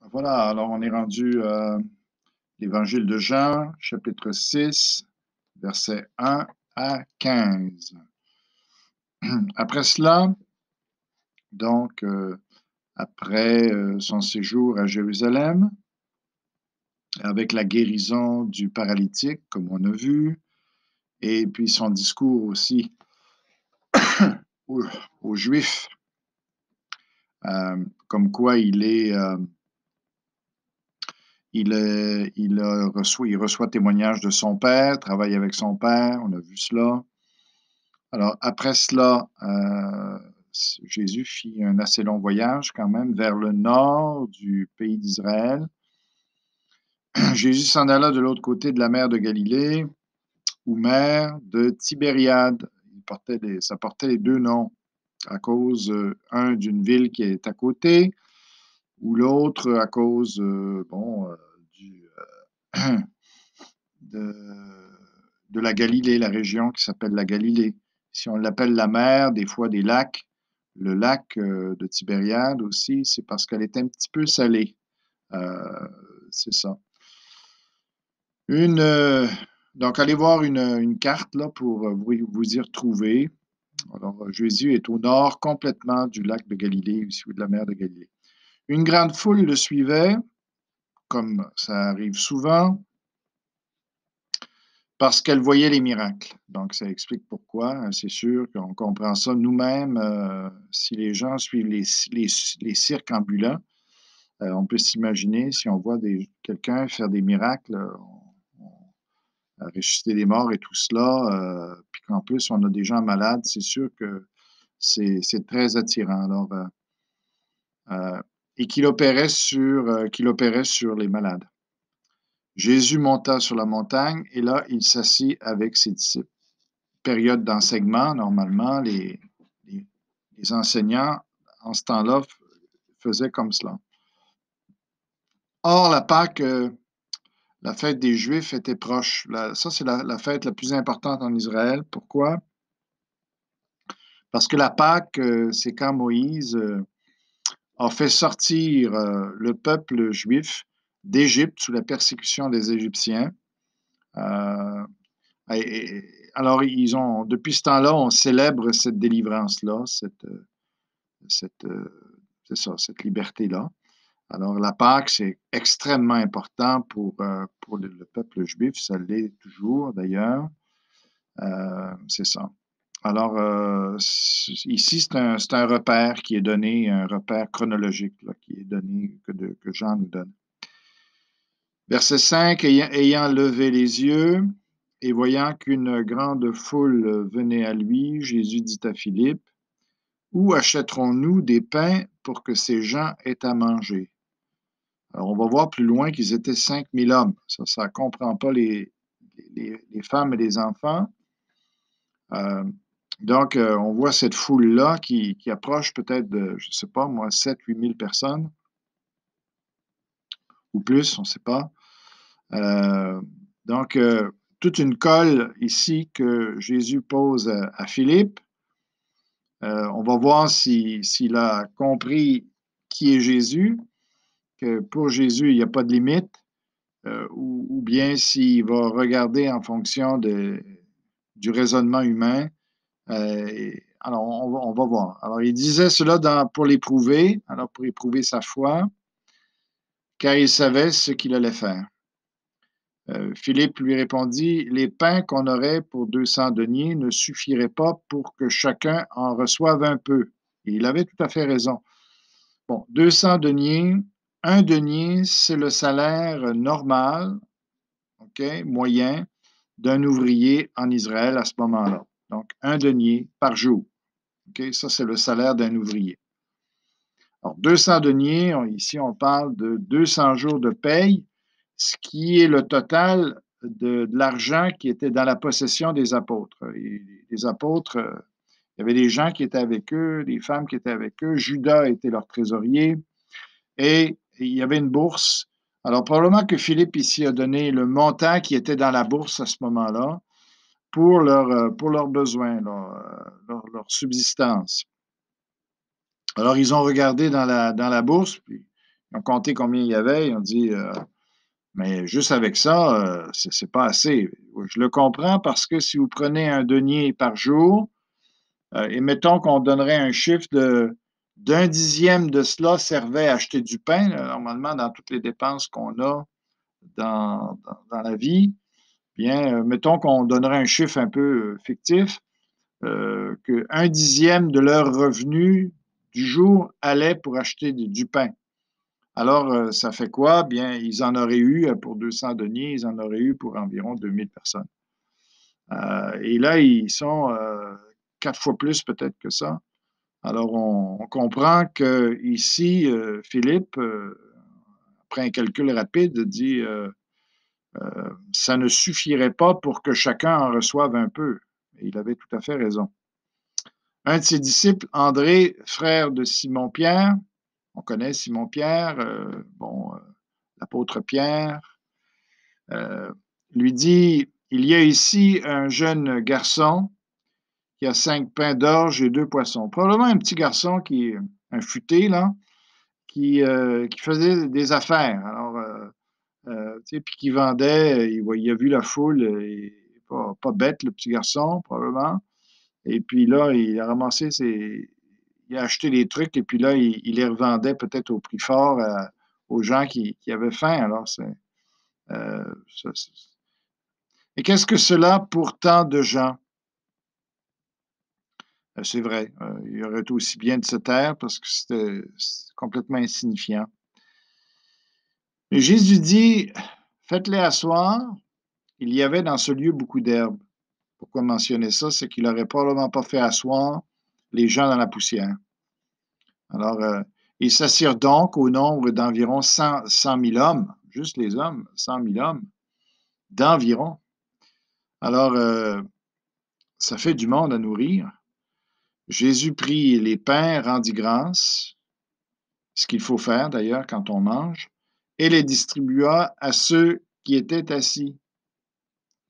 Voilà, alors on est rendu l'Évangile de Jean, chapitre 6, versets 1 à 15. Après cela, donc, après son séjour à Jérusalem, avec la guérison du paralytique, comme on a vu, et puis son discours aussi aux, aux Juifs, comme quoi il reçoit témoignage de son père, travaille avec son père, on a vu cela. Alors, après cela, Jésus fit un assez long voyage quand même vers le nord du pays d'Israël. Jésus s'en alla de l'autre côté de la mer de Galilée, ou mer de Tibériade. Ça portait les deux noms, à cause, un d'une ville qui est à côté, ou l'autre à cause, de, de la Galilée, la région qui s'appelle la Galilée. Si on l'appelle la mer, des fois des lacs, le lac de Tibériade aussi, c'est parce qu'elle est un petit peu salée. C'est ça. Une, euh, donc, allez voir une carte là, pour vous y retrouver. Alors, Jésus est au nord complètement du lac de Galilée, ou de la mer de Galilée. Une grande foule le suivait, comme ça arrive souvent, parce qu'elle voyait les miracles. Donc, ça explique pourquoi. C'est sûr qu'on comprend ça nous-mêmes. Si les gens suivent les cirques ambulants, on peut s'imaginer, si on voit quelqu'un faire des miracles, ressusciter des morts et tout cela, puis qu'en plus, on a des gens malades, c'est sûr que c'est très attirant. Alors, et qu'il opérait sur les malades. Jésus monta sur la montagne et là, il s'assit avec ses disciples. Période d'enseignement, normalement, les enseignants, en ce temps-là, faisaient comme cela. Or, la Pâque, la fête des Juifs était proche. Ça, c'est la fête la plus importante en Israël. Pourquoi? Parce que la Pâque, c'est quand Moïse a fait sortir le peuple juif d'Égypte sous la persécution des Égyptiens. Alors, depuis ce temps-là, on célèbre cette délivrance-là, cette, c'est ça, cette liberté-là. Alors, la Pâque, c'est extrêmement important pour le peuple juif, ça l'est toujours d'ailleurs. C'est ça. Alors, ici, c'est un repère qui est donné, un repère chronologique là, qui est donné, que Jean nous donne. Verset 5, ayant levé les yeux et voyant qu'une grande foule venait à lui, Jésus dit à Philippe, où achèterons-nous des pains pour que ces gens aient à manger? Alors, on va voir plus loin qu'ils étaient 5000 hommes. Ça ne comprend pas les femmes et les enfants. Donc, on voit cette foule-là qui approche peut-être de, je ne sais pas moi, 7-8 000 personnes, ou plus, on ne sait pas. Donc, toute une colle ici que Jésus pose à Philippe. On va voir s'il a compris qui est Jésus, que pour Jésus, il n'y a pas de limite, ou bien s'il va regarder en fonction du raisonnement humain. Alors, on va voir. Alors, il disait cela pour l'éprouver, alors pour éprouver sa foi, car il savait ce qu'il allait faire. Philippe lui répondit, les pains qu'on aurait pour 200 deniers ne suffiraient pas pour que chacun en reçoive un peu. Et il avait tout à fait raison. Bon, 200 deniers, un denier, c'est le salaire normal, OK, moyen, d'un ouvrier en Israël à ce moment-là. Donc, un denier par jour. OK, ça, c'est le salaire d'un ouvrier. Alors, 200 deniers, ici, on parle de 200 jours de paye, ce qui est le total de l'argent qui était dans la possession des apôtres. Et les apôtres, il y avait des gens qui étaient avec eux, des femmes qui étaient avec eux. Judas était leur trésorier et il y avait une bourse. Alors, probablement que Philippe ici a donné le montant qui était dans la bourse à ce moment-là pour leurs besoins, leur subsistance. Alors, ils ont regardé dans la bourse, puis Ils ont compté combien il y avait, ils ont dit, mais juste avec ça, c'est pas assez. Je le comprends parce que si vous prenez un denier par jour, et mettons qu'on donnerait un chiffre d'un dixième de cela servait à acheter du pain, là, normalement, dans toutes les dépenses qu'on a dans la vie, bien, mettons qu'on donnerait un chiffre un peu fictif, qu'un dixième de leur revenu du jour allait pour acheter du pain. Alors, ça fait quoi? Bien, ils en auraient eu pour 200 deniers, ils en auraient eu pour environ 2000 personnes. Et là, ils sont 4 fois plus peut-être que ça. Alors, on comprend qu'ici, Philippe, après un calcul rapide, dit ça ne suffirait pas pour que chacun en reçoive un peu. Et il avait tout à fait raison. Un de ses disciples, André, frère de Simon-Pierre, on connaît Simon-Pierre, l'apôtre Pierre, lui dit, il y a ici un jeune garçon qui a 5 pains d'orge et 2 poissons. Probablement un petit garçon un futé, là, qui faisait des affaires. Alors, puis qui vendait, il a vu la foule, pas bête, le petit garçon, probablement. Et puis là, il a ramassé il a acheté des trucs et puis là, il les revendait peut-être au prix fort aux gens qui avaient faim. Alors, euh, et qu'est-ce que cela pour tant de gens? C'est vrai, il aurait été aussi bien de se taire parce que c'était complètement insignifiant. Mais Jésus dit, faites-les asseoir. Il y avait dans ce lieu beaucoup d'herbes. Pourquoi mentionner ça? C'est qu'il n'aurait probablement pas fait asseoir les gens dans la poussière. Alors, ils s'assirent donc au nombre d'environ 100 000 hommes, juste les hommes, 100 000 hommes, d'environ. Alors, ça fait du monde à nourrir. Jésus prit les pains, rendit grâce, ce qu'il faut faire d'ailleurs quand on mange, et les distribua à ceux qui étaient assis.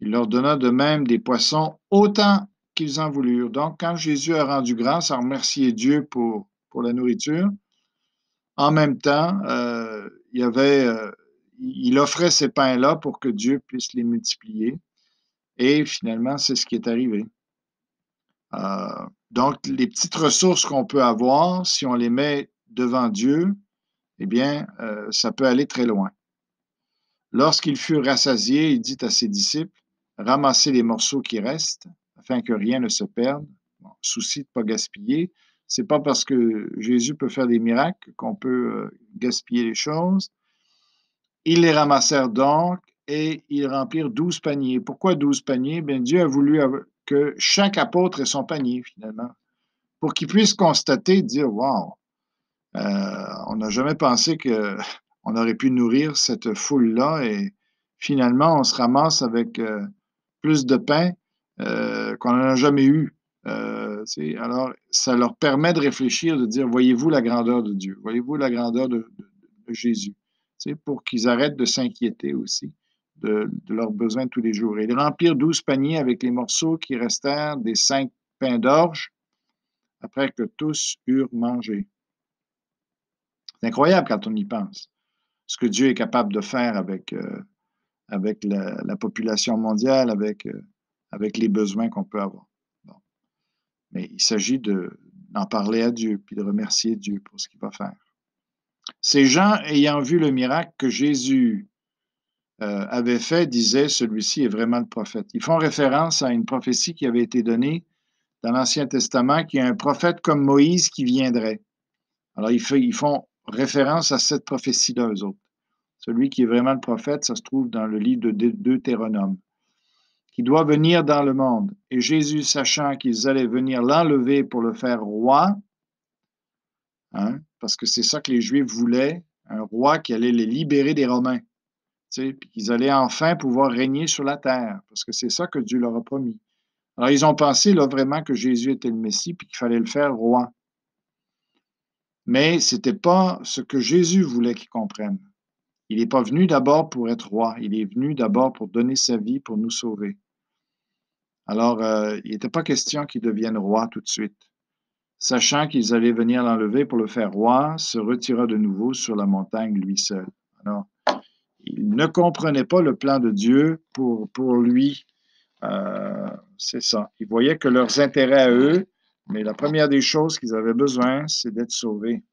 Il leur donna de même des poissons autant qu'ils en voulurent. Donc, quand Jésus a rendu grâce, a remercié Dieu pour la nourriture, en même temps, il offrait ces pains-là pour que Dieu puisse les multiplier. Et finalement, c'est ce qui est arrivé. Donc, les petites ressources qu'on peut avoir, si on les met devant Dieu, eh bien, ça peut aller très loin. Lorsqu'ils furent rassasiés, il dit à ses disciples, ramassez les morceaux qui restent, afin que rien ne se perde. Bon, souci de ne pas gaspiller. C'est pas parce que Jésus peut faire des miracles qu'on peut gaspiller les choses. Ils les ramassèrent donc et ils remplirent 12 paniers. Pourquoi 12 paniers? Bien, Dieu a voulu que chaque apôtre ait son panier, finalement, pour qu'ils puissent constater, dire, wow, on n'a jamais pensé qu'on aurait pu nourrir cette foule-là et finalement, on se ramasse avec plus de pain qu'on n'en a jamais eu. Alors, ça leur permet de réfléchir, de dire, voyez-vous la grandeur de Dieu, voyez-vous la grandeur de Jésus, pour qu'ils arrêtent de s'inquiéter aussi de leurs besoins de tous les jours. Et ils remplirent 12 paniers avec les morceaux qui restèrent des 5 pains d'orge après que tous eurent mangé. C'est incroyable quand on y pense, ce que Dieu est capable de faire avec la population mondiale, avec les besoins qu'on peut avoir. Bon. Mais il s'agit d'en parler à Dieu, puis de remercier Dieu pour ce qu'il va faire. Ces gens, ayant vu le miracle que Jésus avait fait, disaient, celui-ci est vraiment le prophète. Ils font référence à une prophétie qui avait été donnée dans l'Ancien Testament, qu'il y a un prophète comme Moïse qui viendrait. Alors, ils font référence à cette prophétie-là, eux autres. Celui qui est vraiment le prophète, ça se trouve dans le livre de Deutéronome, qui doit venir dans le monde. Et Jésus, sachant qu'ils allaient venir l'enlever pour le faire roi, parce que c'est ça que les Juifs voulaient, un roi qui allait les libérer des Romains, puis qu'ils allaient enfin pouvoir régner sur la terre, parce que c'est ça que Dieu leur a promis. Alors, ils ont pensé là, vraiment que Jésus était le Messie, puis qu'il fallait le faire roi. Mais ce n'était pas ce que Jésus voulait qu'ils comprennent. Il n'est pas venu d'abord pour être roi, il est venu d'abord pour donner sa vie, pour nous sauver. Alors, il n'était pas question qu'il devienne roi tout de suite. sachant qu'ils allaient venir l'enlever pour le faire roi, se retira de nouveau sur la montagne lui seul. Alors, il ne comprenait pas le plan de Dieu pour lui. C'est ça. Ils voyaient que leurs intérêts à eux, mais la première des choses qu'ils avaient besoin, c'est d'être sauvés.